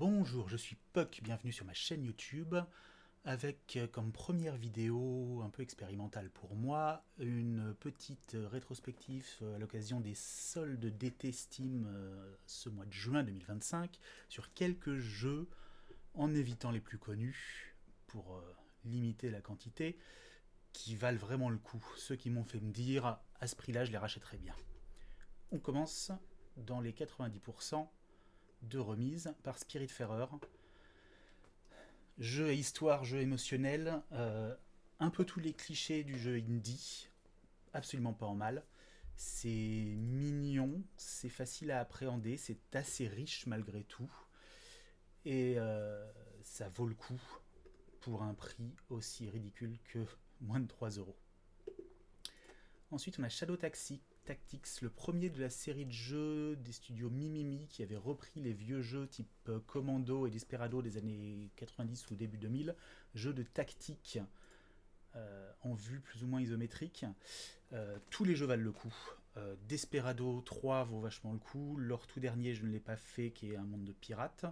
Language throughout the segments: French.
Bonjour, je suis Puck, bienvenue sur ma chaîne YouTube avec comme première vidéo un peu expérimentale pour moi une petite rétrospective à l'occasion des soldes d'été Steam ce mois de juin 2025 sur quelques jeux en évitant les plus connus pour limiter la quantité qui valent vraiment le coup, ceux qui m'ont fait me dire à ce prix là je les rachèterais bien. On commence dans les 90% de remise par Spiritfarer. Jeu à histoire, jeu émotionnel, un peu tous les clichés du jeu indie, absolument pas en mal. C'est mignon, c'est facile à appréhender, c'est assez riche malgré tout, et ça vaut le coup pour un prix aussi ridicule que moins de 3 euros. Ensuite, on a Shadow Tactics, le premier de la série de jeux des studios Mimimi qui avait repris les vieux jeux type Commando et Desperado des années 90 ou début 2000, jeux de tactique en vue plus ou moins isométrique. Tous les jeux valent le coup. Desperado 3 vaut vachement le coup. Leur tout dernier, je ne l'ai pas fait, qui est un monde de pirates.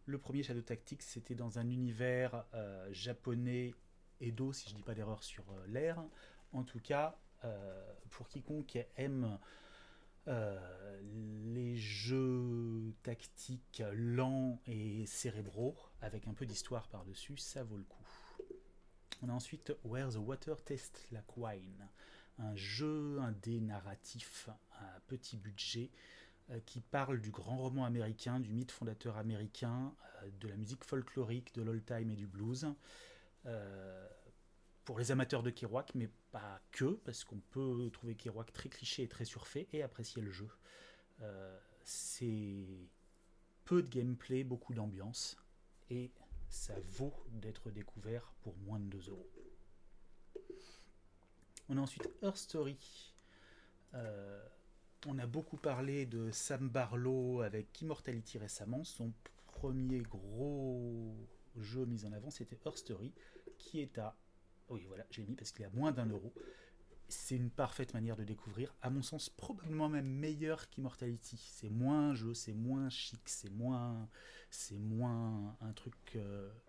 Le premier Shadow Tactics, c'était dans un univers japonais Edo, si je ne dis pas d'erreur sur l'air. En tout cas, pour quiconque aime les jeux tactiques lents et cérébraux, avec un peu d'histoire par-dessus, ça vaut le coup. On a ensuite Where the Water Tastes Like Wine, un jeu indé narratif à petit budget qui parle du grand roman américain, du mythe fondateur américain, de la musique folklorique, de l'old time et du blues. Euh, pour les amateurs de Kerouac, mais pas que, parce qu'on peut trouver Kerouac très cliché et très surfait et apprécier le jeu. C'est peu de gameplay, beaucoup d'ambiance, et ça vaut d'être découvert pour moins de 2 euros. On a ensuite Her Story. On a beaucoup parlé de Sam Barlow avec Immortality récemment. Son premier gros jeu mis en avant, c'était Her Story, qui est à... Oui, voilà, je l'ai mis parce qu'il est à moins d'1 euro. C'est une parfaite manière de découvrir, à mon sens probablement même meilleur qu'Immortality. C'est moins un jeu, c'est moins chic, c'est moins un truc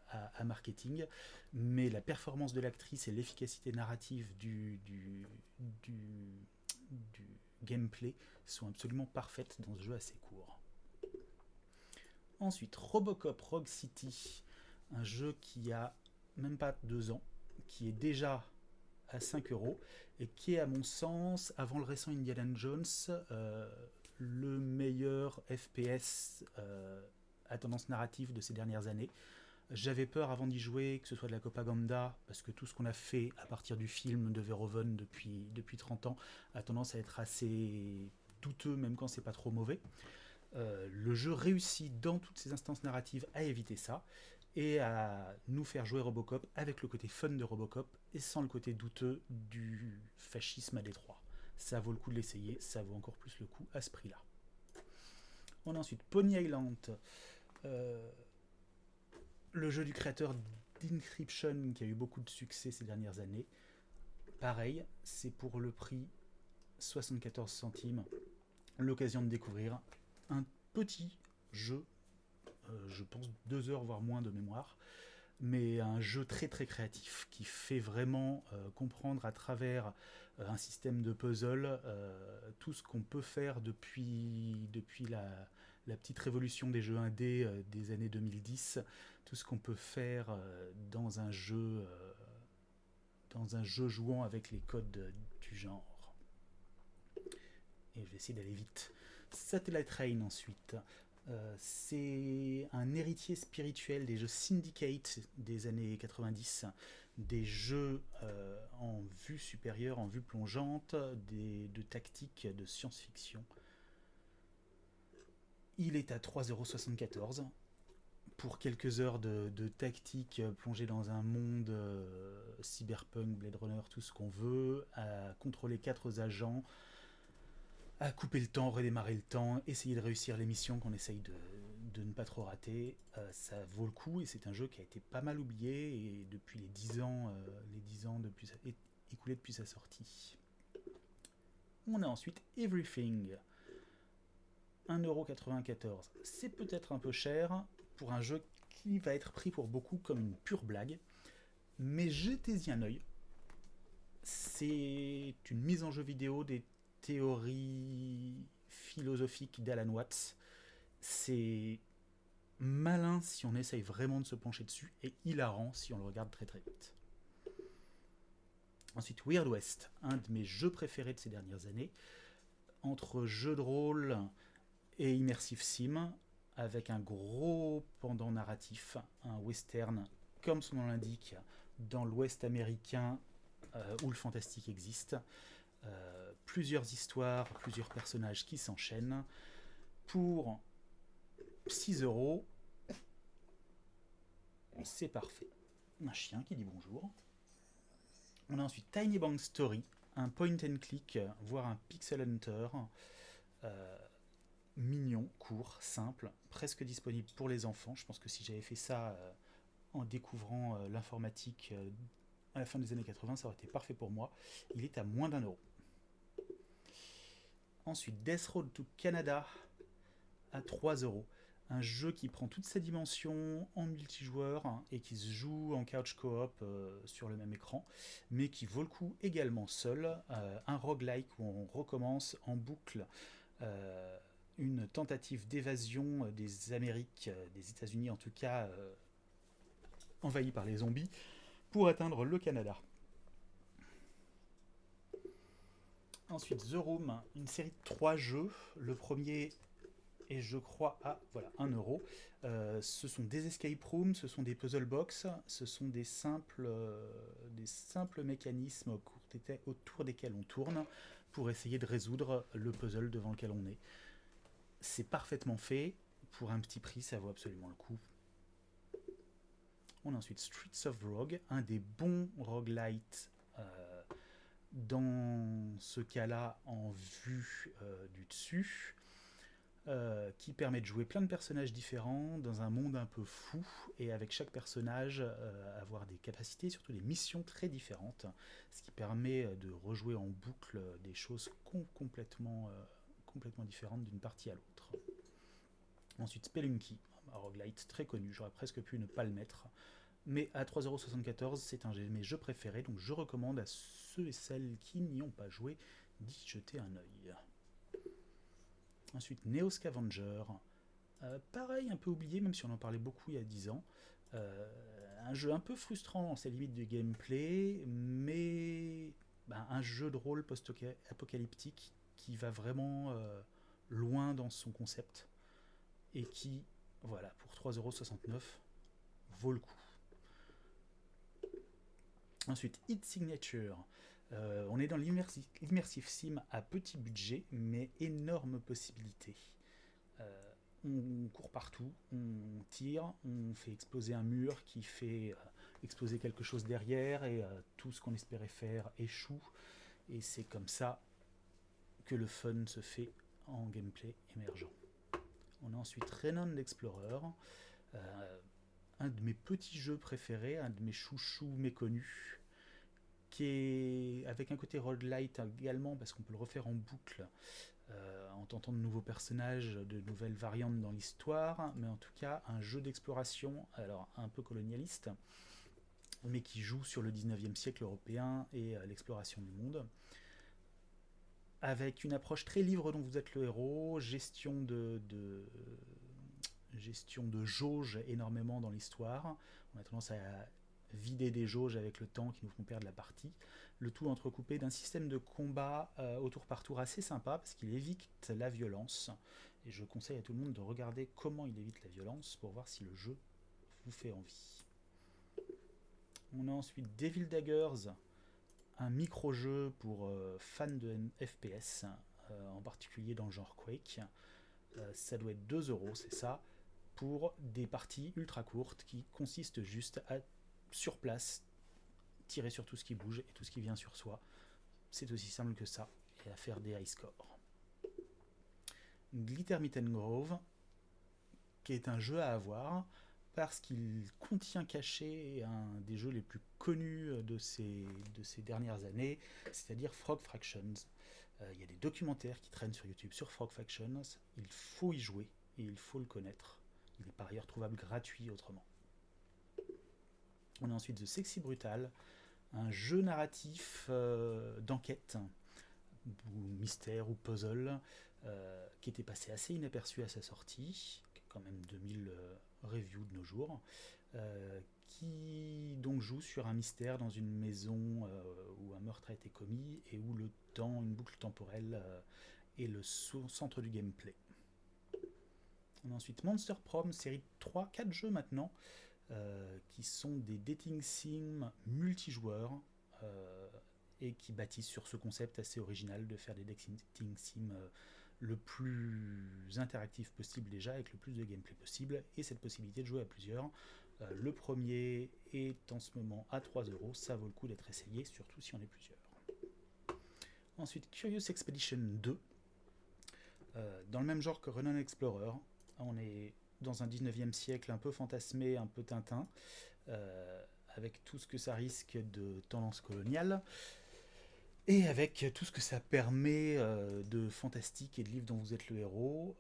à marketing, mais la performance de l'actrice et l'efficacité narrative du gameplay sont absolument parfaites dans ce jeu assez court. Ensuite, Robocop Rogue City, un jeu qui a même pas 2 ans, qui est déjà à 5 euros et qui est à mon sens, avant le récent Indiana Jones, le meilleur FPS à tendance narrative de ces dernières années. J'avais peur avant d'y jouer que ce soit de la propaganda, parce que tout ce qu'on a fait à partir du film de Verhoeven depuis 30 ans a tendance à être assez douteux, même quand c'est pas trop mauvais. Le jeu réussit dans toutes ses instances narratives à éviter ça et à nous faire jouer Robocop avec le côté fun de Robocop et sans le côté douteux du fascisme à Détroit. Ça vaut le coup de l'essayer, ça vaut encore plus le coup à ce prix-là. On a ensuite Pony Island, le jeu du créateur d'Inscription qui a eu beaucoup de succès ces dernières années. Pareil, c'est pour le prix 74 centimes, l'occasion de découvrir un petit jeu, je pense 2 heures voire moins de mémoire, mais un jeu très très créatif qui fait vraiment comprendre à travers un système de puzzle tout ce qu'on peut faire depuis la petite révolution des jeux indés des années 2010, tout ce qu'on peut faire dans un jeu jouant avec les codes du genre. Et je vais essayer d'aller vite. Satellite Rain ensuite. C'est un héritier spirituel des jeux Syndicate des années 90, des jeux en vue supérieure, en vue plongeante, de tactique de science-fiction. Il est à 3,74 € pour quelques heures de tactique plongée dans un monde cyberpunk, Blade Runner, tout ce qu'on veut, à contrôler 4 agents, à couper le temps, redémarrer le temps, essayer de réussir les missions qu'on essaye de ne pas trop rater. Ça vaut le coup et c'est un jeu qui a été pas mal oublié et depuis les 10 ans, écoulés depuis sa sortie. On a ensuite Everything, 1,94 €. C'est peut-être un peu cher pour un jeu qui va être pris pour beaucoup comme une pure blague, mais jetez-y un œil. C'est une mise en jeu vidéo des théories philosophiques d'Alan Watts. C'est malin si on essaye vraiment de se pencher dessus, et hilarant si on le regarde très très vite. Ensuite, Weird West, un de mes jeux préférés de ces dernières années, entre jeu de rôle et immersive sim, avec un gros pendant narratif, un western, comme son nom l'indique, dans l'ouest américain où le fantastique existe. Plusieurs histoires, plusieurs personnages qui s'enchaînent. Pour 6 €, c'est parfait. Un chien qui dit bonjour. On a ensuite Tiny Bang Story, un point and click, voire un pixel hunter, mignon, court, simple, presque disponible pour les enfants. Je pense que si j'avais fait ça en découvrant l'informatique à la fin des années 80, ça aurait été parfait pour moi. Il est à moins d'1 €. Ensuite, Death Road to Canada à 3 €. Un jeu qui prend toute sa dimension en multijoueur et qui se joue en couch co-op sur le même écran, mais qui vaut le coup également seul. Un roguelike où on recommence en boucle une tentative d'évasion des Amériques, des États-Unis en tout cas, envahies par les zombies, pour atteindre le Canada. Ensuite, The Room, une série de 3 jeux. Le premier est, je crois, à 1 €. Ce sont des escape rooms, ce sont des puzzle box, ce sont des simples mécanismes autour desquels on tourne pour essayer de résoudre le puzzle devant lequel on est. C'est parfaitement fait. Pour un petit prix, ça vaut absolument le coup. On a ensuite Streets of Rogue, un des bons roguelites dans ce cas-là en vue du dessus, qui permet de jouer plein de personnages différents dans un monde un peu fou, et avec chaque personnage avoir des capacités, surtout des missions très différentes, ce qui permet de rejouer en boucle des choses complètement différentes d'une partie à l'autre. Ensuite, Spelunky, un roguelite très connu, j'aurais presque pu ne pas le mettre, mais à 3,74 €, c'est un de mes jeux préférés, donc je recommande à ceux et celles qui n'y ont pas joué d'y jeter un œil. Ensuite, Neo Scavenger, pareil, un peu oublié, même si on en parlait beaucoup il y a 10 ans. Un jeu un peu frustrant dans ses limites de gameplay, mais un jeu de rôle post-apocalyptique qui va vraiment loin dans son concept, et qui, voilà, pour 3,69 €, vaut le coup. Ensuite, Hit Signature. On est dans l'immersive sim à petit budget, mais énorme possibilité. On court partout, on tire, on fait exploser un mur qui fait exploser quelque chose derrière, et tout ce qu'on espérait faire échoue. Et c'est comme ça que le fun se fait en gameplay émergent. On a ensuite Renan l'Explorer, un de mes petits jeux préférés, un de mes chouchous méconnus, qui est avec un côté roguelite également, parce qu'on peut le refaire en boucle en tentant de nouveaux personnages, de nouvelles variantes dans l'histoire, mais en tout cas un jeu d'exploration, alors un peu colonialiste, mais qui joue sur le 19e siècle européen et l'exploration du monde, avec une approche très livre dont vous êtes le héros, gestion de jauges énormément dans l'histoire. On a tendance à vider des jauges avec le temps qui nous font perdre la partie. Le tout entrecoupé d'un système de combat au tour par tour assez sympa, parce qu'il évite la violence. Et je conseille à tout le monde de regarder comment il évite la violence pour voir si le jeu vous fait envie. On a ensuite Devil Daggers, un micro-jeu pour fans de FPS, en particulier dans le genre Quake. Ça doit être 2 €, c'est ça, pour des parties ultra courtes qui consistent juste à, sur place, tirer sur tout ce qui bouge et tout ce qui vient sur soi. C'est aussi simple que ça, et à faire des high scores. Glittermitten Grove, qui est un jeu à avoir, parce qu'il contient caché un des jeux les plus connus de ces dernières années, c'est-à-dire Frog Fractions. Il y a des documentaires qui traînent sur YouTube sur Frog Fractions, il faut y jouer, et il faut le connaître. Il est par ailleurs trouvable gratuit autrement. On a ensuite The Sexy Brutal, un jeu narratif d'enquête, ou mystère ou puzzle, qui était passé assez inaperçu à sa sortie, qui est quand même 2000 reviews de nos jours, qui donc joue sur un mystère dans une maison où un meurtre a été commis et où le temps, une boucle temporelle, est le centre du gameplay. On a ensuite Monster Prom, série 3-4 jeux maintenant, qui sont des dating sims multijoueurs et qui bâtissent sur ce concept assez original de faire des dating sims le plus interactif possible déjà, avec le plus de gameplay possible, et cette possibilité de jouer à plusieurs. Le premier est en ce moment à 3€, ça vaut le coup d'être essayé, surtout si on est plusieurs. Ensuite, Curious Expedition 2, dans le même genre que Run Explorer. On est dans un 19e siècle un peu fantasmé, un peu Tintin, avec tout ce que ça risque de tendance coloniale, et avec tout ce que ça permet de fantastique et de livres dont vous êtes le héros.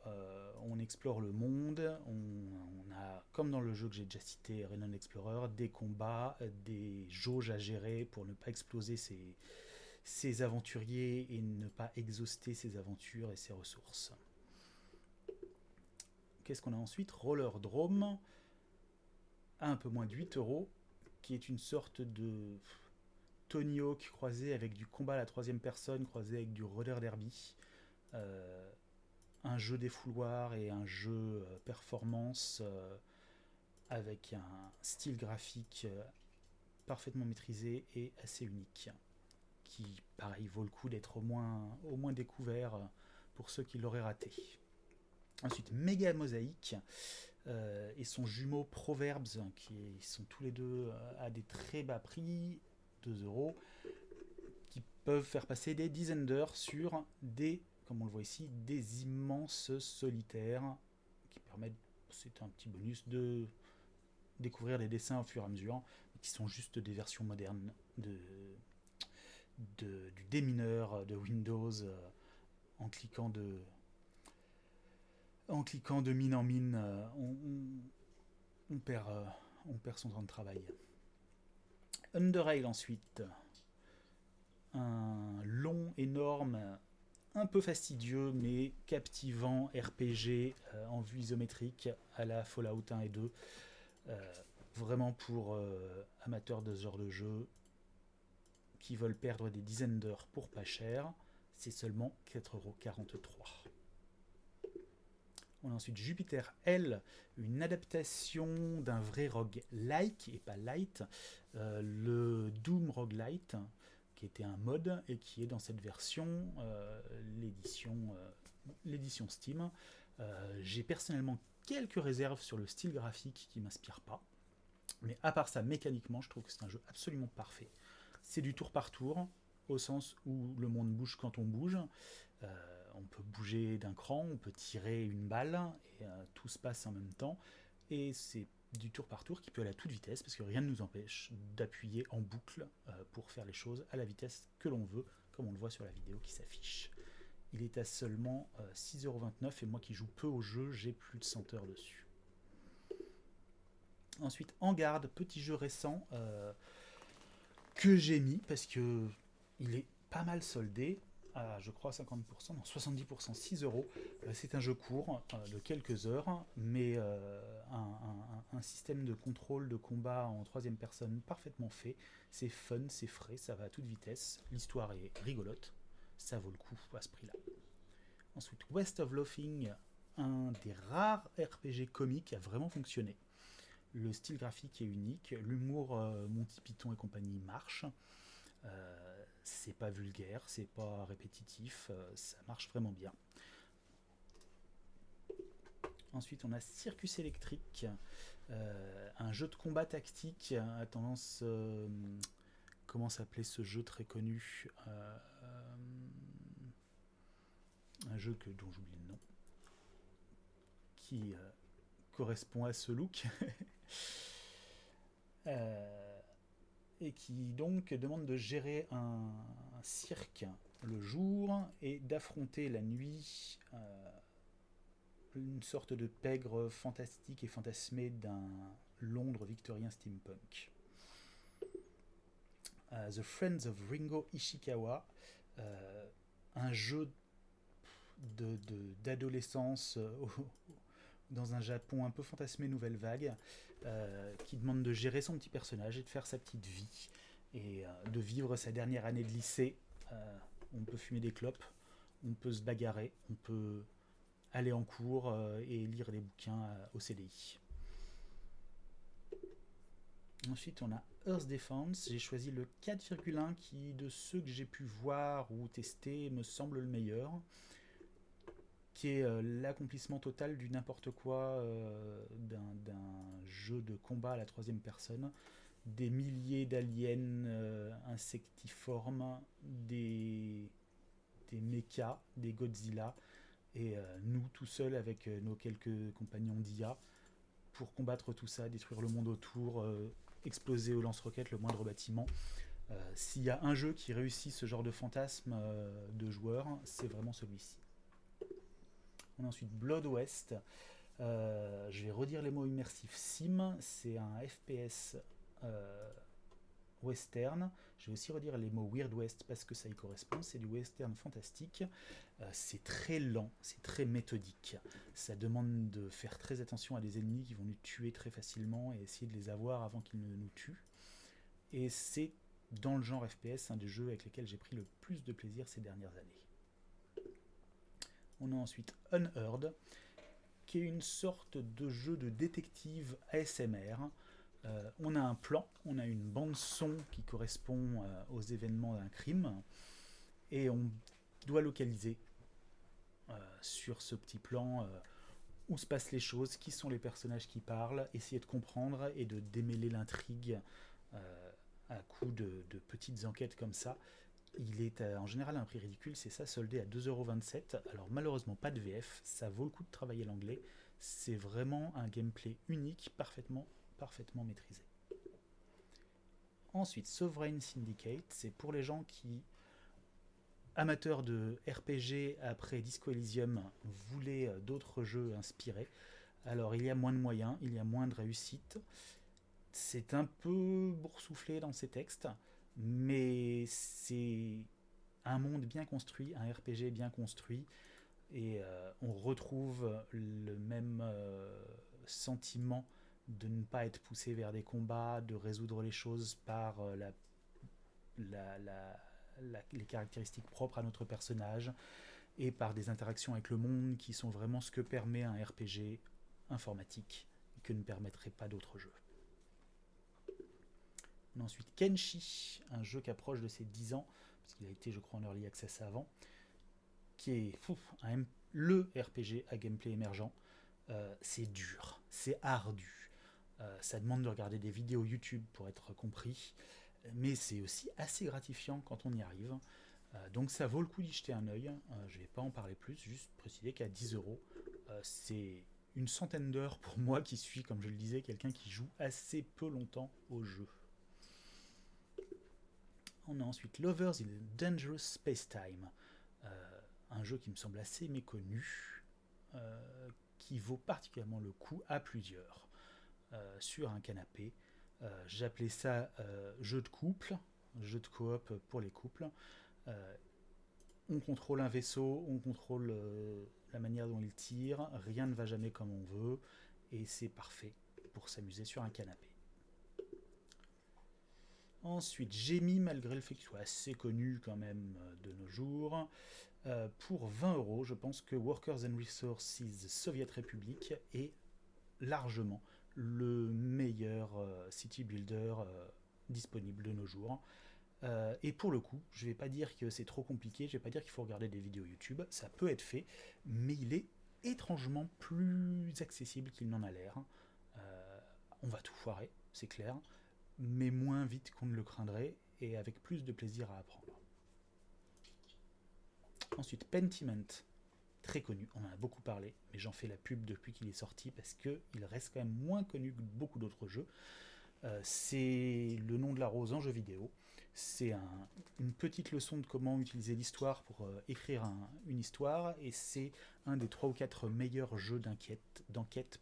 On explore le monde, on a, comme dans le jeu que j'ai déjà cité, Run Explorer, des combats, des jauges à gérer pour ne pas exploser ses aventuriers et ne pas exhauster ses aventures et ses ressources. Qu'est-ce qu'on a ensuite? Rollerdrome, à un peu moins de 8€, qui est une sorte de Tony Hawk croisé avec du combat à la troisième personne, croisé avec du roller derby. Un jeu défouloir et un jeu performance avec un style graphique parfaitement maîtrisé et assez unique, qui, pareil, vaut le coup d'être au moins découvert pour ceux qui l'auraient raté. Ensuite, Méga Mosaïque et son jumeau Proverbs, qui sont tous les deux à des très bas prix, 2€, qui peuvent faire passer des dizaines d'heures sur des, comme on le voit ici, des immenses solitaires, qui permettent, c'est un petit bonus, de découvrir les dessins au fur et à mesure, qui sont juste des versions modernes du démineur de Windows en cliquant de mine en mine, on perd son temps de travail. Underrail ensuite, un long, énorme, un peu fastidieux mais captivant RPG en vue isométrique à la Fallout 1 et 2, vraiment pour amateurs de ce genre de jeu qui veulent perdre des dizaines d'heures pour pas cher. C'est seulement 4,43€. On a ensuite Jupiter L, une adaptation d'un vrai roguelike et pas light, le Doom Roguelite, qui était un mod et qui est dans cette version, l'édition Steam. J'ai personnellement quelques réserves sur le style graphique qui m'inspire pas, mais à part ça, mécaniquement, je trouve que c'est un jeu absolument parfait. C'est du tour par tour, au sens où le monde bouge quand on bouge. On peut bouger d'un cran, on peut tirer une balle, et tout se passe en même temps. Et c'est du tour par tour qui peut aller à toute vitesse, parce que rien ne nous empêche d'appuyer en boucle pour faire les choses à la vitesse que l'on veut, comme on le voit sur la vidéo qui s'affiche. Il est à seulement 6,29€, et moi qui joue peu au jeu, j'ai plus de 100 heures dessus. Ensuite, En Garde, petit jeu récent que j'ai mis, parce que il est pas mal soldé, à, je crois, 50%, non, 70%, 6€. C'est un jeu court, de quelques heures, mais un système de contrôle de combat en troisième personne parfaitement fait. C'est fun, c'est frais, ça va à toute vitesse. L'histoire est rigolote, ça vaut le coup à ce prix-là. Ensuite, West of Loathing, un des rares RPG comiques à vraiment fonctionner. Le style graphique est unique, l'humour Monty Python et compagnie marche. C'est pas vulgaire, c'est pas répétitif, ça marche vraiment bien. Ensuite, on a Circus électrique, un jeu de combat tactique à tendance. Comment s'appelait ce jeu très connu, un jeu dont j'oublie le nom, qui correspond à ce look. Et qui donc demande de gérer un cirque le jour et d'affronter la nuit une sorte de pègre fantastique et fantasmé d'un Londres victorien steampunk. The Friends of Ringo Ishikawa, un jeu d'adolescence dans un Japon un peu fantasmé nouvelle vague, qui demande de gérer son petit personnage et de faire sa petite vie et de vivre sa dernière année de lycée. On peut fumer des clopes, on peut se bagarrer, on peut aller en cours et lire des bouquins au CDI. Ensuite, on a Earth Defense. J'ai choisi le 4,1 qui, de ceux que j'ai pu voir ou tester, me semble le meilleur. Qui est l'accomplissement total du n'importe quoi d'un jeu de combat à la troisième personne. Des milliers d'aliens insectiformes, des mechas, des Godzilla, et nous tout seuls avec nos quelques compagnons d'IA pour combattre tout ça, détruire le monde autour, exploser au lance-roquettes le moindre bâtiment. S'il y a un jeu qui réussit ce genre de fantasme de joueurs, c'est vraiment celui-ci. On a ensuite Blood West. Je vais redire les mots immersifs. Sim, c'est un FPS western. Je vais aussi redire les mots Weird West parce que ça y correspond. C'est du western fantastique. C'est très lent, c'est très méthodique. Ça demande de faire très attention à des ennemis qui vont nous tuer très facilement et essayer de les avoir avant qu'ils ne nous tuent. Et c'est dans le genre FPS un des jeux avec lesquels j'ai pris le plus de plaisir ces dernières années. On a ensuite Unheard, qui est une sorte de jeu de détective ASMR. On a un plan, on a une bande son qui correspond aux événements d'un crime, et on doit localiser sur ce petit plan où se passent les choses, qui sont les personnages qui parlent, essayer de comprendre et de démêler l'intrigue à coup de petites enquêtes comme ça. Il est en général à un prix ridicule, c'est ça, soldé à 2,27€. Alors malheureusement pas de VF, ça vaut le coup de travailler l'anglais. C'est vraiment un gameplay unique, parfaitement maîtrisé. Ensuite, Sovereign Syndicate, c'est pour les gens qui, amateurs de RPG après Disco Elysium, voulaient d'autres jeux inspirés. Alors il y a moins de moyens, il y a moins de réussite. C'est un peu boursouflé dans ses textes, mais c'est un monde bien construit, un RPG bien construit, et on retrouve le même sentiment de ne pas être poussé vers des combats, de résoudre les choses par les caractéristiques propres à notre personnage et par des interactions avec le monde qui sont vraiment ce que permet un RPG informatique et que ne permettrait pas d'autres jeux. On a ensuite Kenshi, un jeu qui approche de ses 10 ans, parce qu'il a été, je crois, en early access avant, qui est le RPG à gameplay émergent. C'est dur, c'est ardu. Ça demande de regarder des vidéos YouTube pour être compris, mais c'est aussi assez gratifiant quand on y arrive. Donc ça vaut le coup d'y jeter un œil. Je ne vais pas en parler plus, juste préciser qu'à 10€, c'est une centaine d'heures pour moi qui suis, comme je le disais, quelqu'un qui joue assez peu longtemps au jeu. On a ensuite Lovers in Dangerous Space Time, un jeu qui me semble assez méconnu, qui vaut particulièrement le coup à plusieurs, sur un canapé. J'appelais ça jeu de couple, jeu de coop pour les couples. On contrôle un vaisseau, on contrôle la manière dont il tire, rien ne va jamais comme on veut, et c'est parfait pour s'amuser sur un canapé. Ensuite, j'ai mis, malgré le fait qu'il soit assez connu quand même de nos jours, pour 20€, je pense que Workers and Resources Soviet Republic est largement le meilleur city builder disponible de nos jours. Et pour le coup, je ne vais pas dire que c'est trop compliqué, je ne vais pas dire qu'il faut regarder des vidéos YouTube, ça peut être fait, mais il est étrangement plus accessible qu'il n'en a l'air. On va tout foirer, c'est clair, mais moins vite qu'on ne le craindrait, et avec plus de plaisir à apprendre. Ensuite, Pentiment, très connu, on en a beaucoup parlé, mais j'en fais la pub depuis qu'il est sorti, parce qu'il reste quand même moins connu que beaucoup d'autres jeux. C'est le nom de la rose en jeu vidéo. C'est une petite leçon de comment utiliser l'histoire pour écrire une histoire, et c'est un des 3 ou 4 meilleurs jeux d'enquête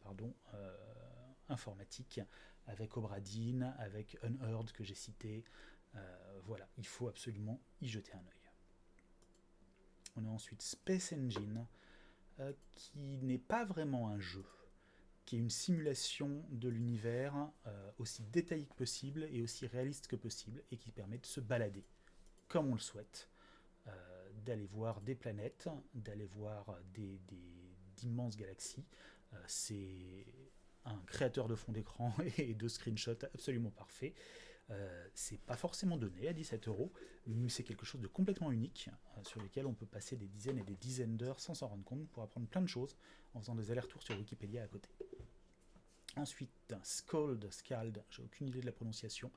informatique, avec Obra Dinn, avec Unheard que j'ai cité. Voilà, il faut absolument y jeter un œil. On a ensuite Space Engine, qui n'est pas vraiment un jeu, qui est une simulation de l'univers aussi détaillée que possible et aussi réaliste que possible, et qui permet de se balader comme on le souhaite, d'aller voir des planètes, d'aller voir d'immenses galaxies. C'est un créateur de fond d'écran et de screenshots absolument parfait. C'est pas forcément donné à 17 €, mais c'est quelque chose de complètement unique, sur lequel on peut passer des dizaines et des dizaines d'heures sans s'en rendre compte, pour apprendre plein de choses en faisant des allers-retours sur Wikipédia à côté. Ensuite, Scald, j'ai aucune idée de la prononciation,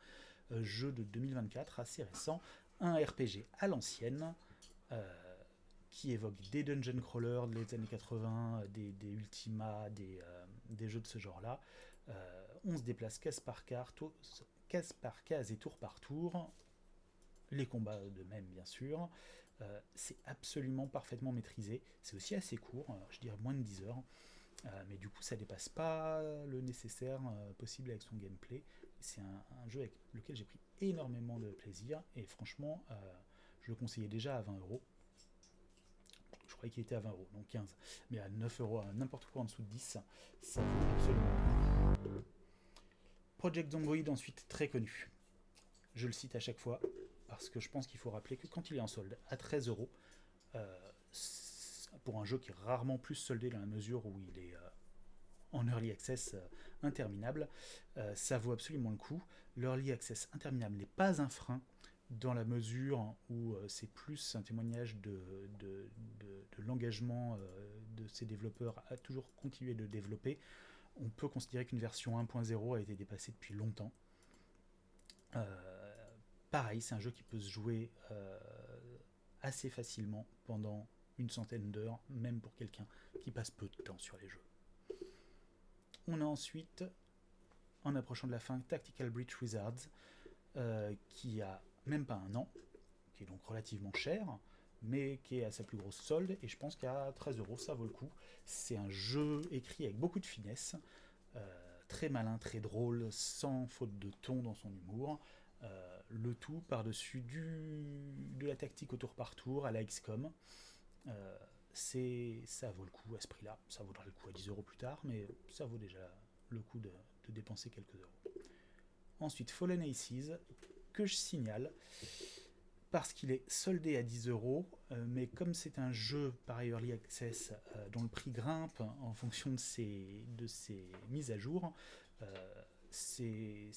jeu de 2024, assez récent, un RPG à l'ancienne, qui évoque des dungeon crawlers des années 80, des Ultima, des jeux de ce genre-là. On se déplace case par case et tour par tour, les combats de même bien sûr. C'est absolument parfaitement maîtrisé, c'est aussi assez court, je dirais moins de 10 heures, mais du coup ça dépasse pas le nécessaire possible avec son gameplay. C'est un jeu avec lequel j'ai pris énormément de plaisir, et franchement je le conseillais déjà à 20 €. Je croyais qu'il était à 20 €, donc 15, mais à 9 €, à n'importe quoi en dessous de 10, ça vaut absolument. Project Zomboid, ensuite, très connu. Je le cite à chaque fois, parce que je pense qu'il faut rappeler que quand il est en solde à 13 €, pour un jeu qui est rarement plus soldé dans la mesure où il est en early access interminable, ça vaut absolument le coup. L'early access interminable n'est pas un frein, dans la mesure où c'est plus un témoignage de l'engagement de ces développeurs à toujours continuer de développer. On peut considérer qu'une version 1.0 a été dépassée depuis longtemps. Pareil, c'est un jeu qui peut se jouer assez facilement pendant une centaine d'heures, même pour quelqu'un qui passe peu de temps sur les jeux. On a ensuite, en approchant de la fin, Tactical Breach Wizards, qui a même pas un an, qui est donc relativement cher, mais qui est à sa plus grosse solde, et je pense qu'à 13 € ça vaut le coup. C'est un jeu écrit avec beaucoup de finesse, très malin, très drôle, sans faute de ton dans son humour, le tout par-dessus de la tactique au tour par tour à la XCOM. Ça vaut le coup à ce prix-là. Ça vaudra le coup à 10 € plus tard, mais ça vaut déjà le coup de dépenser quelques euros. Ensuite, Fallen Aces, que je signale parce qu'il est soldé à 10 €, mais comme c'est un jeu par Early Access dont le prix grimpe en fonction de ses mises à jour, c'est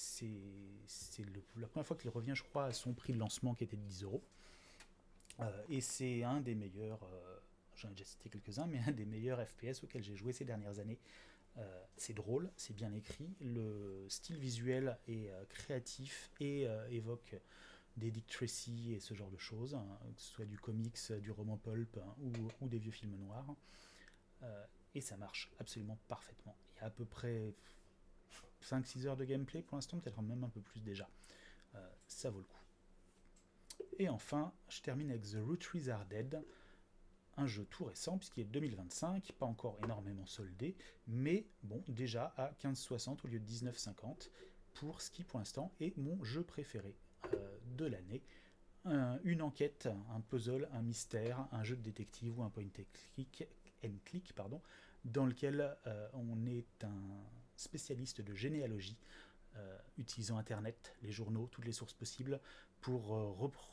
la première fois qu'il revient, je crois, à son prix de lancement qui était de 10 €. Et c'est un des meilleurs, j'en ai déjà cité quelques-uns, mais un des meilleurs FPS auxquels j'ai joué ces dernières années. C'est drôle, c'est bien écrit, le style visuel est créatif et évoque des Dick Tracy et ce genre de choses, hein, que ce soit du comics, du roman pulp, hein, ou des vieux films noirs. Et ça marche absolument parfaitement. Il y a à peu près 5-6 heures de gameplay pour l'instant, peut-être même un peu plus déjà. Ça vaut le coup. Et enfin, je termine avec The Root Trees Are Dead, un jeu tout récent puisqu'il est de 2025, pas encore énormément soldé, mais bon, déjà à 15,60 au lieu de 19,50 pour ce qui pour l'instant est mon jeu préféré de l'année. Une enquête, un puzzle, un mystère, un jeu de détective ou un point and click, dans lequel on est un spécialiste de généalogie, utilisant Internet, les journaux, toutes les sources possibles, pour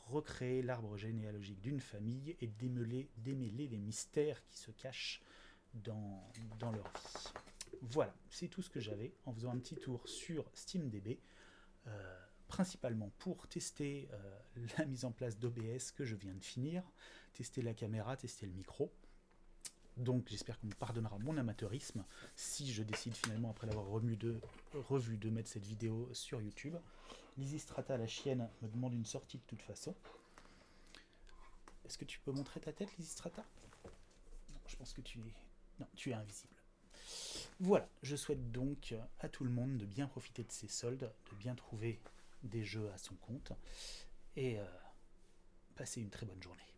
recréer l'arbre généalogique d'une famille et démêler les mystères qui se cachent dans leur vie. Voilà, c'est tout ce que j'avais en faisant un petit tour sur SteamDB, principalement pour tester la mise en place d'OBS que je viens de finir, tester la caméra, tester le micro. Donc j'espère qu'on me pardonnera mon amateurisme si je décide finalement, après l'avoir revu, de mettre cette vidéo sur YouTube. Lysistrata, la chienne, me demande une sortie de toute façon. Est-ce que tu peux montrer ta tête, Lysistrata? Non, je pense que tu es invisible. Voilà, je souhaite donc à tout le monde de bien profiter de ces soldes, de bien trouver des jeux à son compte, et passez une très bonne journée.